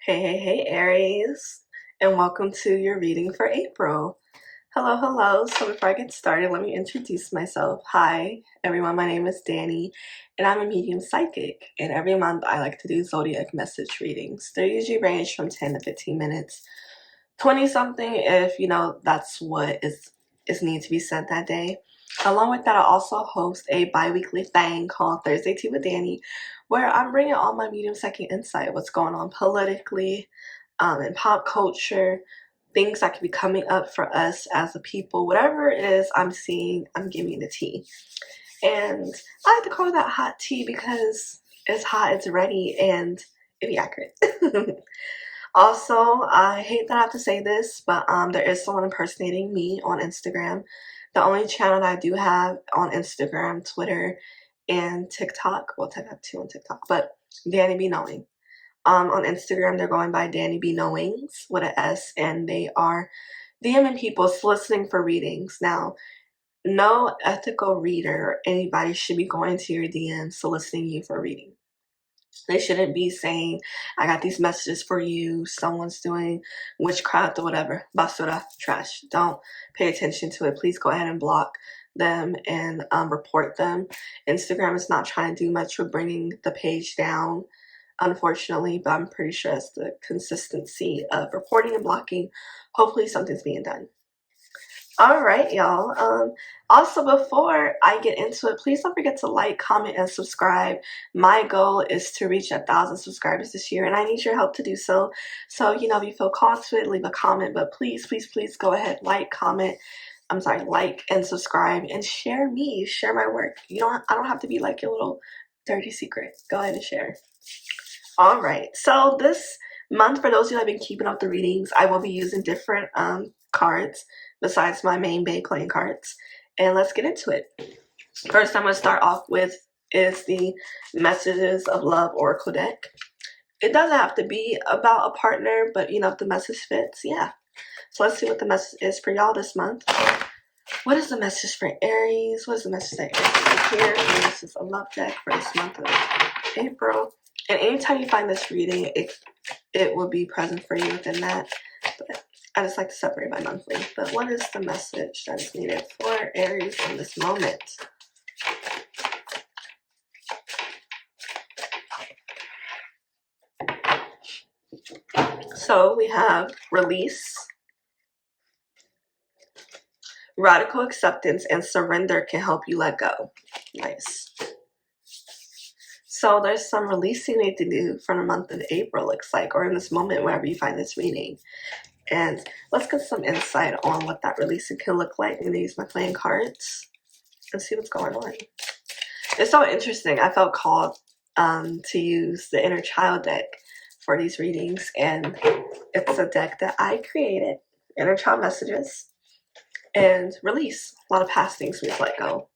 Hey, Aries, and welcome to your reading for April. Hello. So before I get started, let me introduce myself. Hi, everyone. My name is Dani, and I'm a medium psychic. And every month, I like to do zodiac message readings. They usually range from 10 to 15 minutes, 20 something if that's what is need to be said that day. Along with that, I also host a bi-weekly thing called Thursday Tea with Dani, where I'm bringing all my medium psychic insight, what's going on politically, in pop culture, things that could be coming up for us as a people, whatever it is I'm seeing, I'm giving the tea. And I like to call that hot tea because it's hot, it's ready, and it be accurate. Also, I hate that I have to say this, but there is someone impersonating me on Instagram. The only channel that I do have on Instagram, Twitter, and TikTok. Well, I have two on TikTok, but Dani Be Knowing. On Instagram, they're going by Dani Be Knowings with an S, and they are DMing people soliciting for readings. Now, no ethical reader or anybody should be going to your DM soliciting you for a reading. They shouldn't be saying, I got these messages for you, someone's doing witchcraft or whatever. Basura, trash. Don't pay attention to it. Please go ahead and block them and report them. Instagram is not trying to do much for bringing the page down, unfortunately, but I'm pretty sure it's the consistency of reporting and blocking. Hopefully something's being done. All right, y'all. Also, before I get into it, please don't forget to like, comment, and subscribe. My goal is to reach 1,000 subscribers this year, and I need your help to do so. So, if you feel called to it, leave a comment, but please go ahead, like and subscribe, and share me, share my work. I don't have to be like your little dirty secret. Go ahead and share. All right, so this month, for those of you that have been keeping up the readings, I will be using different cards besides my main Bay playing cards. And let's get into it. First, I'm going to start off with is the Messages of Love Oracle deck. It doesn't have to be about a partner, but if the message fits, yeah. So let's see what the message is for y'all this month. What is the message for Aries? What is the message that Aries is here? And this is a love deck for this month of April. And anytime you find this reading, it will be present for you within that. But I just like to separate by monthly. But what is the message that is needed for Aries in this moment? So we have release, radical acceptance, and surrender can help you let go. Nice. So there's some releasing you need to do for the month of April, looks like, or in this moment, wherever you find this reading. And let's get some insight on what that releasing can look like. I'm going to use my playing cards and see what's going on. It's so interesting. I felt called to use the Inner Child deck for these readings, and it's a deck that I created. Inner Child Messages and release. A lot of past things we let go.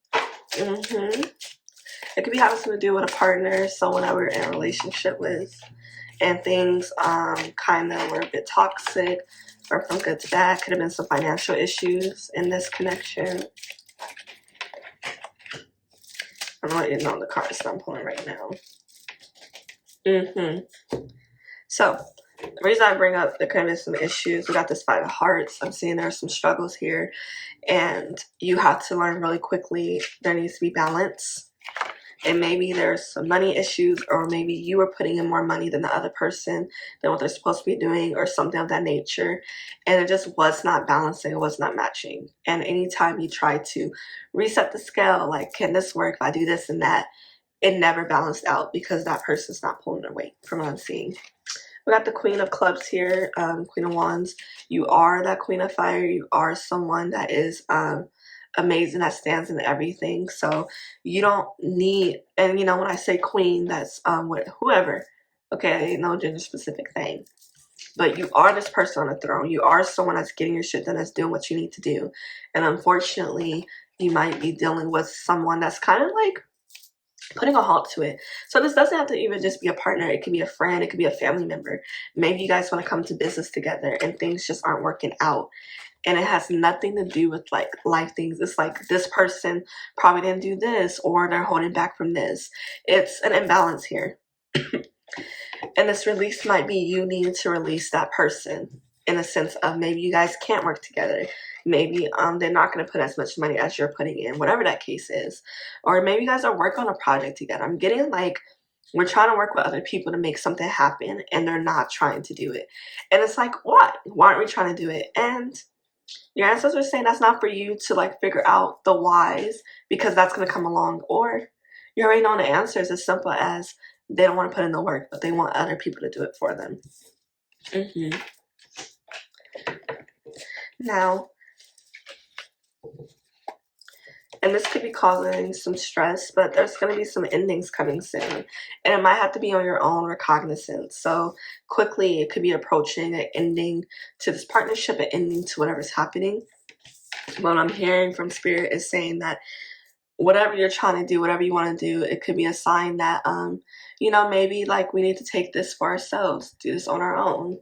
It could be having something to do with a partner, someone that we're in a relationship with, and things kind of were a bit toxic or from good to bad. Could have been some financial issues in this connection. I'm gonna let you know the cards that I'm pulling right now. So the reason I bring up there could have been some issues. We got this Five of Hearts. I'm seeing there are some struggles here, and you have to learn really quickly. There needs to be balance. And maybe there's some money issues, or maybe you were putting in more money than the other person, than what they're supposed to be doing, or something of that nature. And it just was not balancing, it was not matching. And anytime you try to reset the scale, like, can this work if I do this and that, it never balanced out because that person's not pulling their weight from what I'm seeing. We got the Queen of Clubs here, Queen of Wands. You are that Queen of Fire. You are someone that is amazing, that stands in everything. So you don't need, and when I say queen, that's with whoever, okay, no gender specific thing, but you are this person on the throne. You are someone that's getting your shit done, that's doing what you need to do. And unfortunately, you might be dealing with someone that's kind of like putting a halt to it. So this doesn't have to even just be a partner. It could be a friend. It could be a family member. Maybe you guys want to come to business together and things just aren't working out. And it has nothing to do with like life things. It's like this person probably didn't do this, or they're holding back from this. It's an imbalance here. And this release might be you needing to release that person, in a sense of maybe you guys can't work together. Maybe they're not going to put as much money as you're putting in, whatever that case is. Or maybe you guys are working on a project together. I'm getting like we're trying to work with other people to make something happen and they're not trying to do it. And it's like, what? Why aren't we trying to do it? And your ancestors are saying that's not for you to like figure out the whys, because that's going to come along. Or you already know the answers, as simple as they don't want to put in the work, but they want other people to do it for them. Now, and this could be causing some stress, but there's going to be some endings coming soon. And it might have to be on your own recognizance. So quickly, it could be approaching an ending to this partnership, an ending to whatever's happening. What I'm hearing from Spirit is saying that whatever you're trying to do, whatever you want to do, it could be a sign that, you know, maybe like we need to take this for ourselves, do this on our own.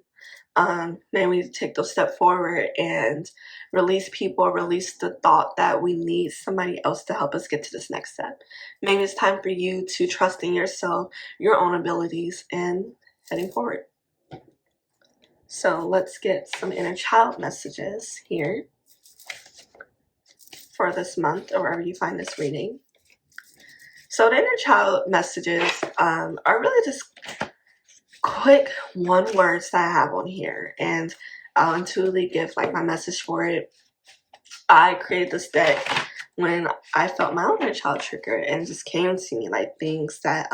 Maybe we need to take those steps forward and release people, release the thought that we need somebody else to help us get to this next step. Maybe it's time for you to trust in yourself, your own abilities, and heading forward. So let's get some inner child messages here for this month, or wherever you find this reading. So the inner child messages are really just quick one words that I have on here, and I'll intuitively give like my message for it. I created this deck when I felt my own inner child trigger, and it just came to me like things that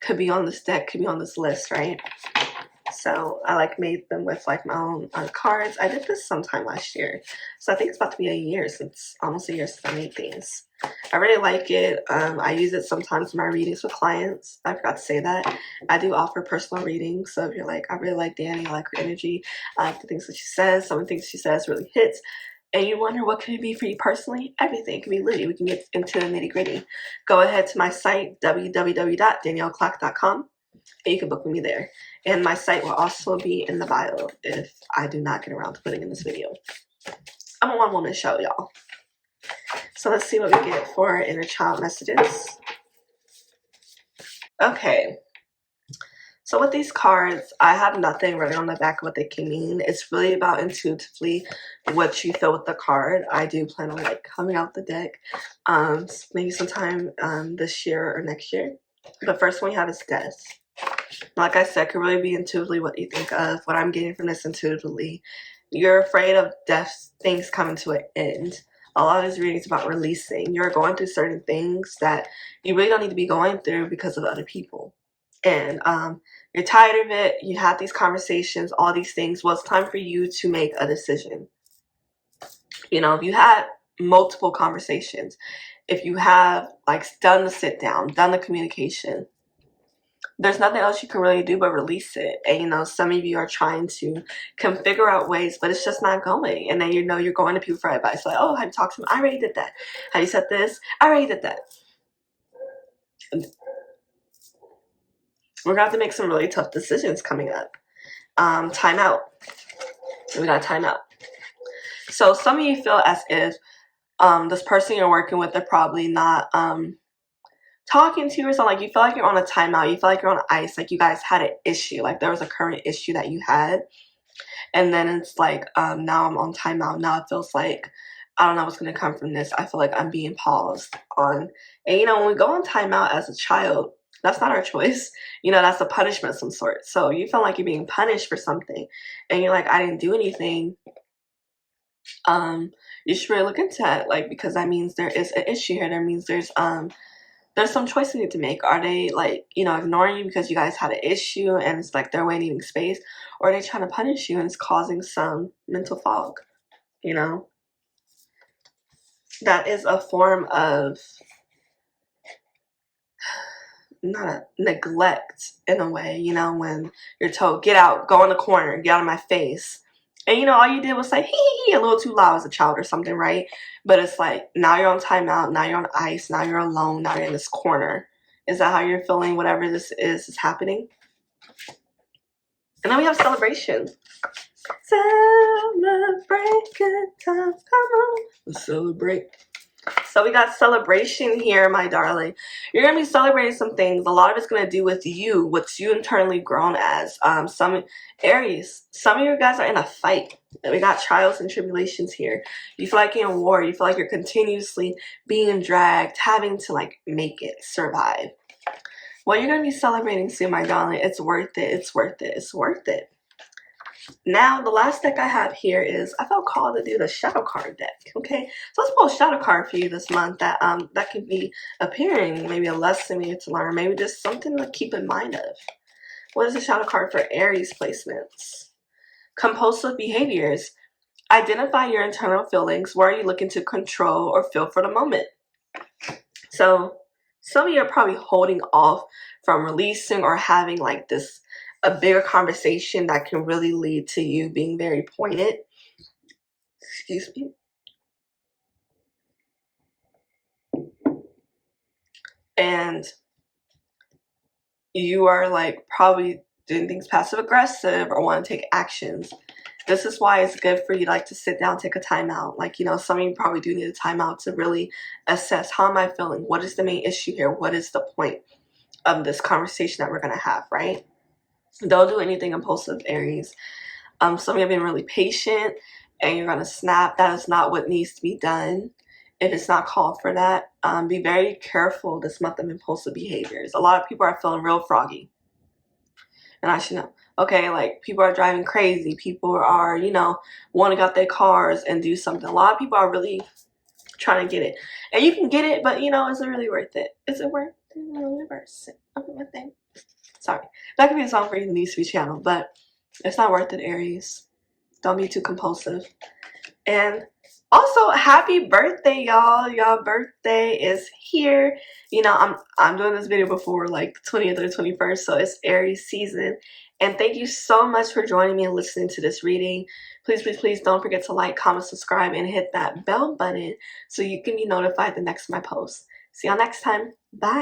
could be on this deck, could be on this list, right? So I like made them with like my own cards. I did this sometime last year, so I think it's about to be almost a year since I made these. I really like it. I use it sometimes in my readings with clients. I forgot to say that. I do offer personal readings, so if you're like, I really like Dani, I like her energy, I like the things that she says, some of the things she says really hits, and you wonder what could it be for you personally, everything can be litty. We can get into the nitty gritty. Go ahead to my site, www.danielleclock.com, and you can book with me there. And my site will also be in the bio if I do not get around to putting in this video. I'm a one-woman show, y'all. So let's see what we get for inner child messages. Okay. So with these cards, I have nothing written on the back of what they can mean. It's really about intuitively what you feel with the card. I do plan on like coming out the deck maybe sometime this year or next year. The first one we have is death. Like I said, could really be intuitively what you think of. What I'm getting from this intuitively, you're afraid of death, things coming to an end. A lot of this reading is about releasing. You're going through certain things that you really don't need to be going through because of other people. And you're tired of it. You have these conversations, all these things. Well, it's time for you to make a decision. You know, if you had multiple conversations, if you have like done the sit down, done the communication, there's nothing else you can really do but release it. And you know, some of you are trying to figure out ways, but it's just not going. And then you know you're going to people for advice, like, oh, have you talked to them? I already did that. Have you said this? I already did that. We're gonna have to make some really tough decisions coming up. Time out. We got time out. So some of you feel as if this person you're working with, they're probably not talking to you or something. Like you feel like you're on a timeout. You feel like you're on ice. Like you guys had an issue. Like there was a current issue that you had. And then it's like, now I'm on timeout. Now it feels like, I don't know what's going to come from this. I feel like I'm being paused on. And, you know, when we go on timeout as a child, that's not our choice. You know, that's a punishment of some sort. So you feel like you're being punished for something. And you're like, I didn't do anything. You should really look into it. Like, because that means there is an issue here. That means there's some choice you need to make. Are they like, you know, ignoring you because you guys had an issue and it's like they're waiting space, or are they trying to punish you and it's causing some mental fog? You know, that is a form of not a neglect in a way. You know, when you're told, get out, go in the corner, get out of my face. And you know, all you did was say hee a little too loud as a child or something, right? But it's like now you're on timeout, now you're on ice, now you're alone, now you're in this corner. Is that how you're feeling? Whatever this is happening. And then we have celebration. Celebrate good times. Come on, let's celebrate. So we got celebration here, my darling. You're going to be celebrating some things. A lot of it's going to do with you, what's you internally grown as. Some Aries, some of you guys are in a fight. We got trials and tribulations here. You feel like you're in war. You feel like you're continuously being dragged, having to like make it, survive. Well, you're going to be celebrating soon, my darling. It's worth it. It's worth it. It's worth it. Now, the last deck I have here is, I felt called to do the shadow card deck, okay? So let's pull a shadow card for you this month that that can be appearing, maybe a lesson you need to learn, maybe just something to keep in mind of. What is the shadow card for Aries placements? Compulsive behaviors. Identify your internal feelings. Where are you looking to control or feel for the moment? So some of you are probably holding off from releasing or having like this a bigger conversation that can really lead to you being very pointed. Excuse me. And you are like probably doing things passive aggressive or want to take actions. This is why it's good for you like to sit down, take a timeout. Like, you know, some of you probably do need a timeout to really assess, how am I feeling? What is the main issue here? What is the point of this conversation that we're going to have, right? Don't do anything impulsive, Aries. Some of you have been really patient and you're going to snap. That is not what needs to be done. If it's not called for that, be very careful this month of impulsive behaviors. A lot of people are feeling real froggy. And I should know. Okay, like people are driving crazy. People are, you know, want to get out their cars and do something. A lot of people are really trying to get it. And you can get it, but you know, is it really worth it? Is it worth the universe? Okay, my thing. Sorry. That could be a song for you, the News channel, but it's not worth it, Aries. Don't be too compulsive. And also, happy birthday, y'all. Y'all birthday is here. You know, I'm doing this video before like the 20th or 21st, so it's Aries season. And thank you so much for joining me and listening to this reading. Please, please, please don't forget to like, comment, subscribe, and hit that bell button so you can be notified the next of my posts. See y'all next time. Bye.